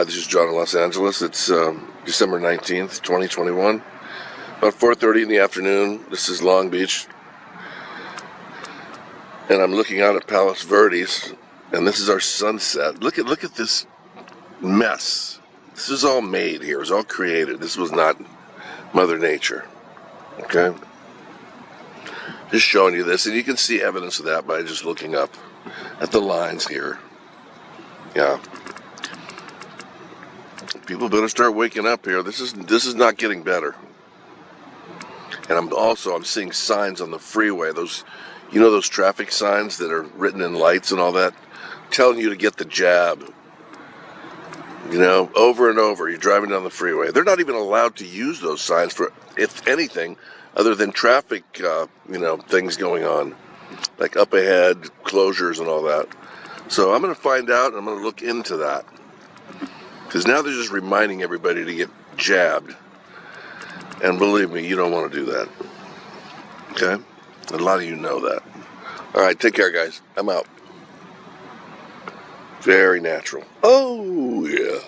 This is John in Los Angeles. It's December 19th, 2021. About 4:30 in the afternoon. This is Long Beach. And I'm looking out at Palos Verdes, and this is our sunset. Look at this mess. This is all made here. It was all created. This was not Mother Nature. Okay? Just showing you this, and you can see evidence of that by just looking up at the lines here. Yeah. People better start waking up here. This is not getting better. And I'm seeing signs on the freeway. Those traffic signs that are written in lights and all that, telling you to get the jab. Over and over. You're driving down the freeway. They're not even allowed to use those signs for, if anything, other than traffic, things going on, like up ahead closures and all that. So I'm going to find out, and I'm going to look into that. Because now they're just reminding everybody to get jabbed. And believe me, you don't want to do that. Okay? A lot of you know that. All right, take care, guys. I'm out. Very natural. Oh, yeah.